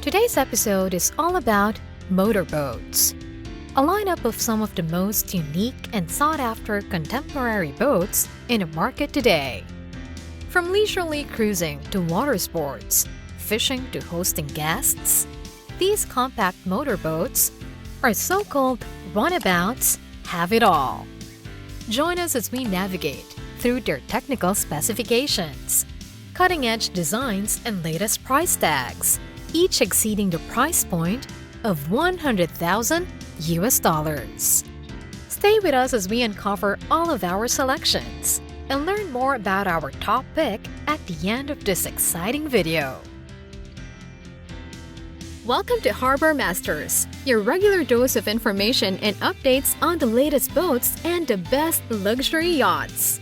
Today's episode is all about motorboats, a lineup of some of the most unique and sought-after contemporary boats in the market today. From leisurely cruising to water sports, fishing to hosting guests, these compact motorboats, or so-called runabouts, have it all. Join us as we navigate through their technical specifications, cutting-edge designs, and latest price tags, each exceeding the price point of $100,000. Stay with us as we uncover all of our selections and learn more about our top pick at the end of this exciting video. Welcome to Harbour Masters, your regular dose of information and updates on the latest boats and the best luxury yachts.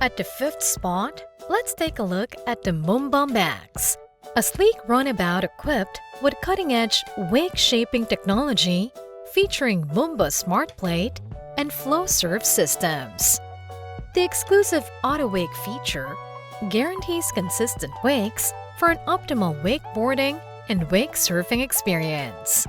At the fifth spot, let's take a look at the Moomba Max, a sleek runabout equipped with cutting-edge wake-shaping technology featuring Moomba Smart Plate and Flow Surf systems. The exclusive auto-wake feature guarantees consistent wakes for an optimal wakeboarding and wake surfing experience.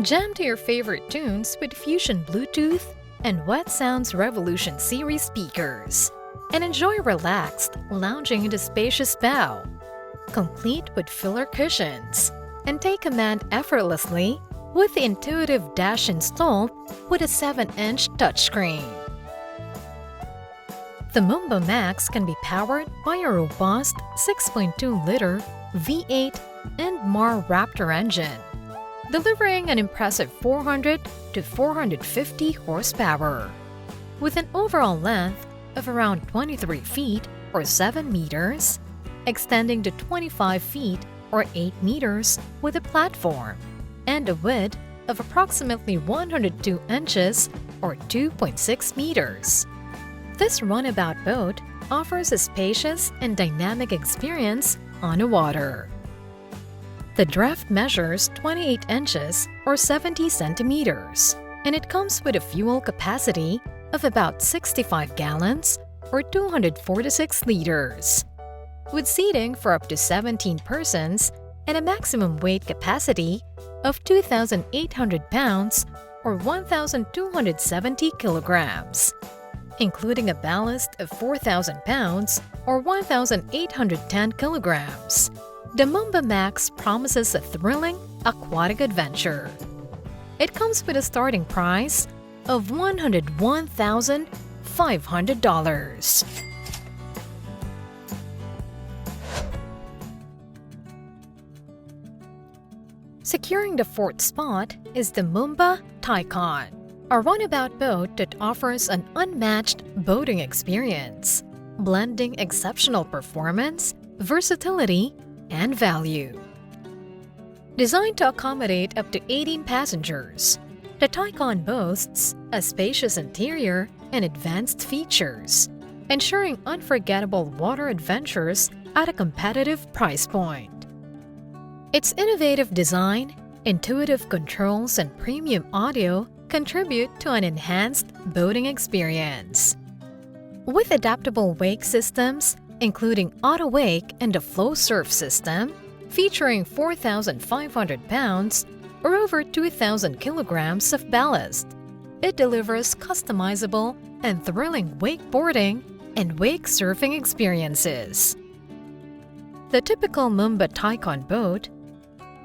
Jam to your favorite tunes with Fusion Bluetooth and Wet Sounds Revolution series speakers, and enjoy relaxed lounging in the spacious bow, complete with filler cushions, and take command effortlessly with the intuitive dash installed with a 7-inch touchscreen. The Moomba Max can be powered by a robust 6.2-liter V8 Inmar Raptor engine, delivering an impressive 400 to 450 horsepower. With an overall length of around 23 feet or 7 meters, extending to 25 feet or 8 meters with a platform, and a width of approximately 102 inches or 2.6 meters. This runabout boat offers a spacious and dynamic experience on the water. The draft measures 28 inches or 70 centimeters, and it comes with a fuel capacity of about 65 gallons or 246 liters. With seating for up to 17 persons and a maximum weight capacity of 2,800 pounds or 1,270 kilograms, including a ballast of 4,000 pounds or 1,810 kilograms. The Moomba Max promises a thrilling aquatic adventure. It comes with a starting price of $101,500. Securing the fourth spot is the Moomba Tykon, a runabout boat that offers an unmatched boating experience, blending exceptional performance, versatility, and value. Designed to accommodate up to 18 passengers, the Tykon boasts a spacious interior and advanced features, ensuring unforgettable water adventures at a competitive price point. Its innovative design, intuitive controls, and premium audio contribute to an enhanced boating experience. With adaptable wake systems, including auto wake and the flow surf system, featuring 4,500 pounds or over 2,000 kilograms of ballast, it delivers customizable and thrilling wakeboarding and wake surfing experiences. The typical Moomba Tykon boat,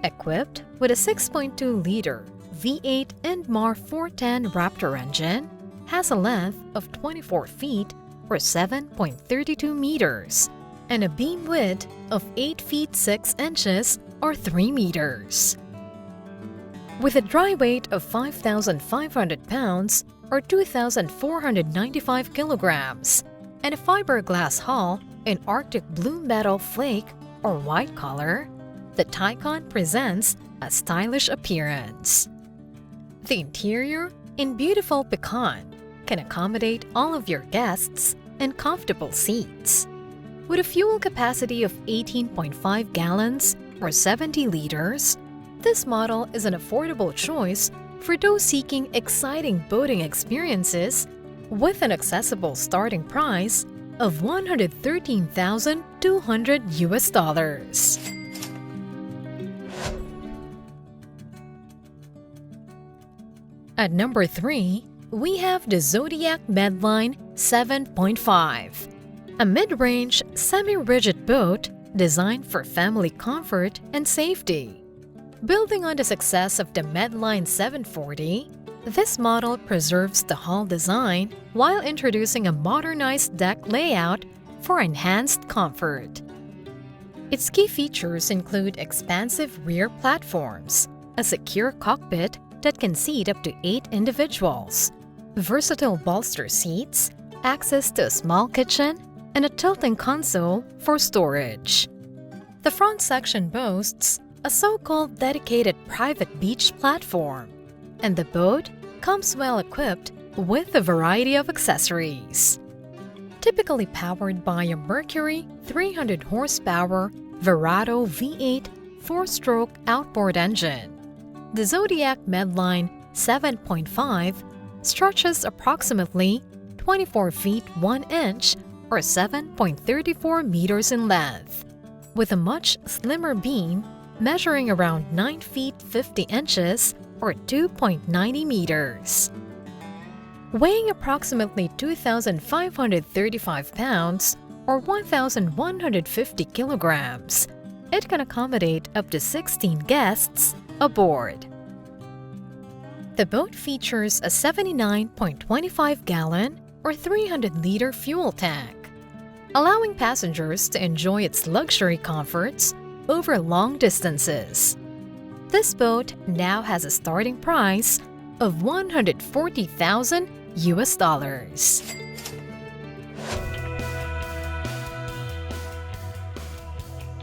equipped with a 6.2-liter V8 Inmar 410 Raptor engine, has a length of 24 feet or 7.32 meters and a beam width of 8 feet 6 inches or 3 meters. With a dry weight of 5,500 pounds or 2,495 kilograms and a fiberglass hull in Arctic blue metal flake or white color, the Tykon presents a stylish appearance. The interior, in beautiful pecan, can accommodate all of your guests in comfortable seats. With a fuel capacity of 18.5 gallons or 70 liters, this model is an affordable choice for those seeking exciting boating experiences with an accessible starting price of $113,200. At number 3, we have the Zodiac Medline 7.5, a mid-range, semi-rigid boat designed for family comfort and safety. Building on the success of the Medline 740, this model preserves the hull design while introducing a modernized deck layout for enhanced comfort. Its key features include expansive rear platforms, a secure cockpit that can seat up to 8 individuals, versatile bolster seats, access to a small kitchen, and a tilting console for storage. The front section boasts a so-called dedicated private beach platform, and the boat comes well equipped with a variety of accessories. Typically powered by a Mercury 300 horsepower Verado V8 4-stroke outboard engine, the Zodiac Medline 7.5 stretches approximately 24 feet 1 inch or 7.34 meters in length, with a much slimmer beam measuring around 9 feet 50 inches or 2.90 meters. Weighing approximately 2,535 pounds or 1,150 kilograms, it can accommodate up to 16 guests aboard. The boat features a 79.25-gallon or 300-liter fuel tank, allowing passengers to enjoy its luxury comforts over long distances. This boat now has a starting price of $140,000.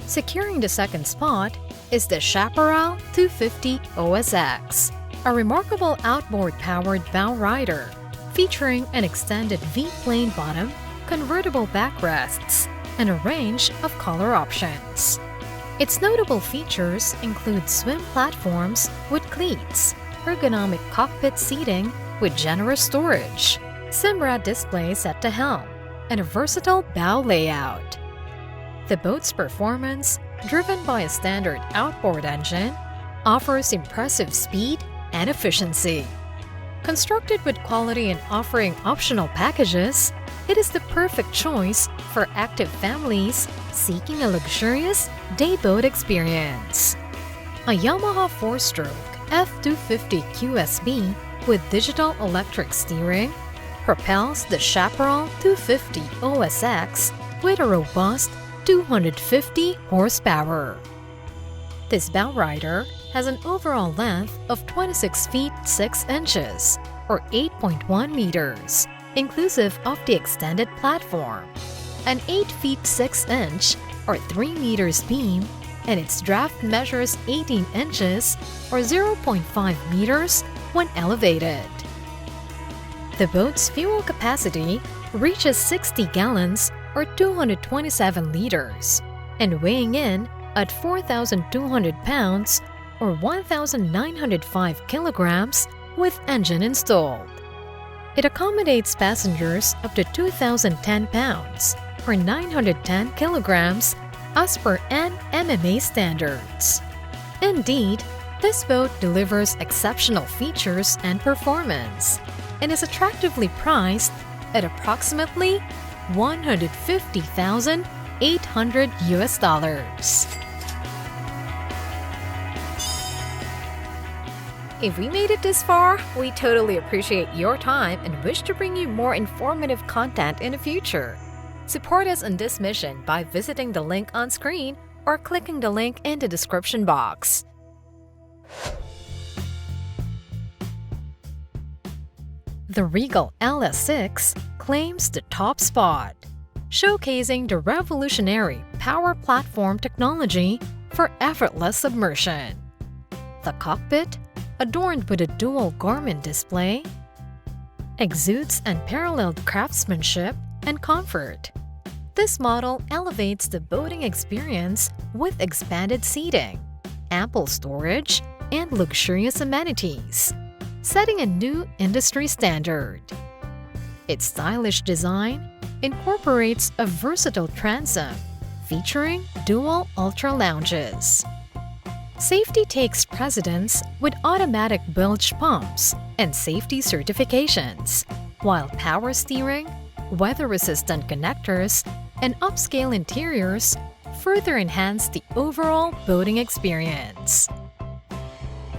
Securing the second spot is the Chaparral 250 OSX, a remarkable outboard-powered bow rider featuring an extended V-plane bottom, convertible backrests, and a range of color options. Its notable features include swim platforms with cleats, ergonomic cockpit seating with generous storage, Simrad displays at the helm, and a versatile bow layout. The boat's performance, driven by a standard outboard engine, offers impressive speed and efficiency. Constructed with quality and offering optional packages, it is the perfect choice for active families seeking a luxurious day boat experience. A Yamaha 4-stroke F250 QSB with digital electric steering propels the Chaparral 250 OSX with a robust 250 horsepower. This bow rider has an overall length of 26 feet 6 inches or 8.1 meters, inclusive of the extended platform, an 8 feet 6 inch or 3 meters beam, and its draft measures 18 inches or 0.5 meters when elevated. The boat's fuel capacity reaches 60 gallons or 227 liters, and weighing in at 4,200 pounds or 1,905 kilograms with engine installed. It accommodates passengers up to 2,010 pounds or 910 kilograms as per NMMA standards. Indeed, this boat delivers exceptional features and performance and is attractively priced at approximately $150,800. If we made it this far, we totally appreciate your time and wish to bring you more informative content in the future. Support us on this mission by visiting the link on screen or clicking the link in the description box. The Regal LS6 claims the top spot, showcasing the revolutionary power platform technology for effortless submersion. The cockpit, adorned with a dual Garmin display, exudes unparalleled craftsmanship and comfort. This model elevates the boating experience with expanded seating, ample storage, and luxurious amenities, setting a new industry standard. Its stylish design incorporates a versatile transom featuring dual ultra lounges. Safety takes precedence with automatic bilge pumps and safety certifications, while power steering, weather-resistant connectors, and upscale interiors further enhance the overall boating experience.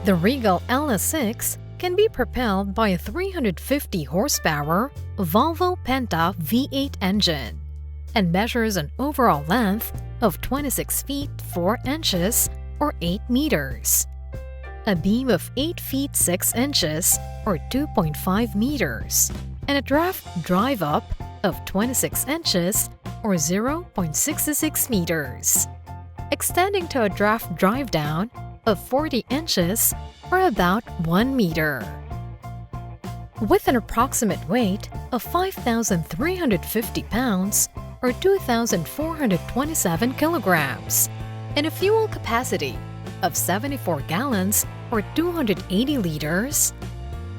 The Regal LS6 can be propelled by a 350 horsepower Volvo Penta V8 engine and measures an overall length of 26 feet 4 inches or 8 meters, a beam of 8 feet 6 inches or 2.5 meters, and a draft drive-up of 26 inches or 0.66 meters, extending to a draft drive-down of 40 inches or about 1 meter. With an approximate weight of 5,350 pounds or 2,427 kilograms and a fuel capacity of 74 gallons or 280 liters,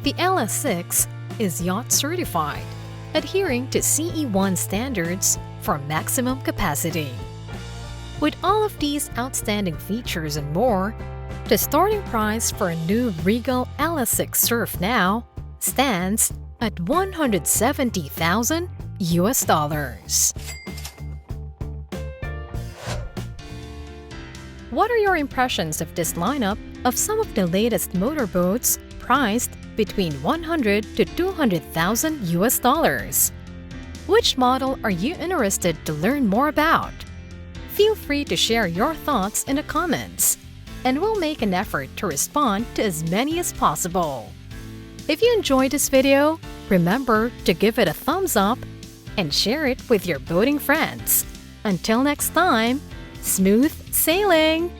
the LS6 is yacht certified, adhering to CE1 standards for maximum capacity. With all of these outstanding features and more, the starting price for a new Regal LS6 Surf now stands at $170,000 US. What are your impressions of this lineup of some of the latest motorboats priced between $100,000 to $200,000 US? Which model are you interested to learn more about? Feel free to share your thoughts in the comments, and we'll make an effort to respond to as many as possible. If you enjoyed this video, remember to give it a thumbs up and share it with your boating friends. Until next time, smooth sailing!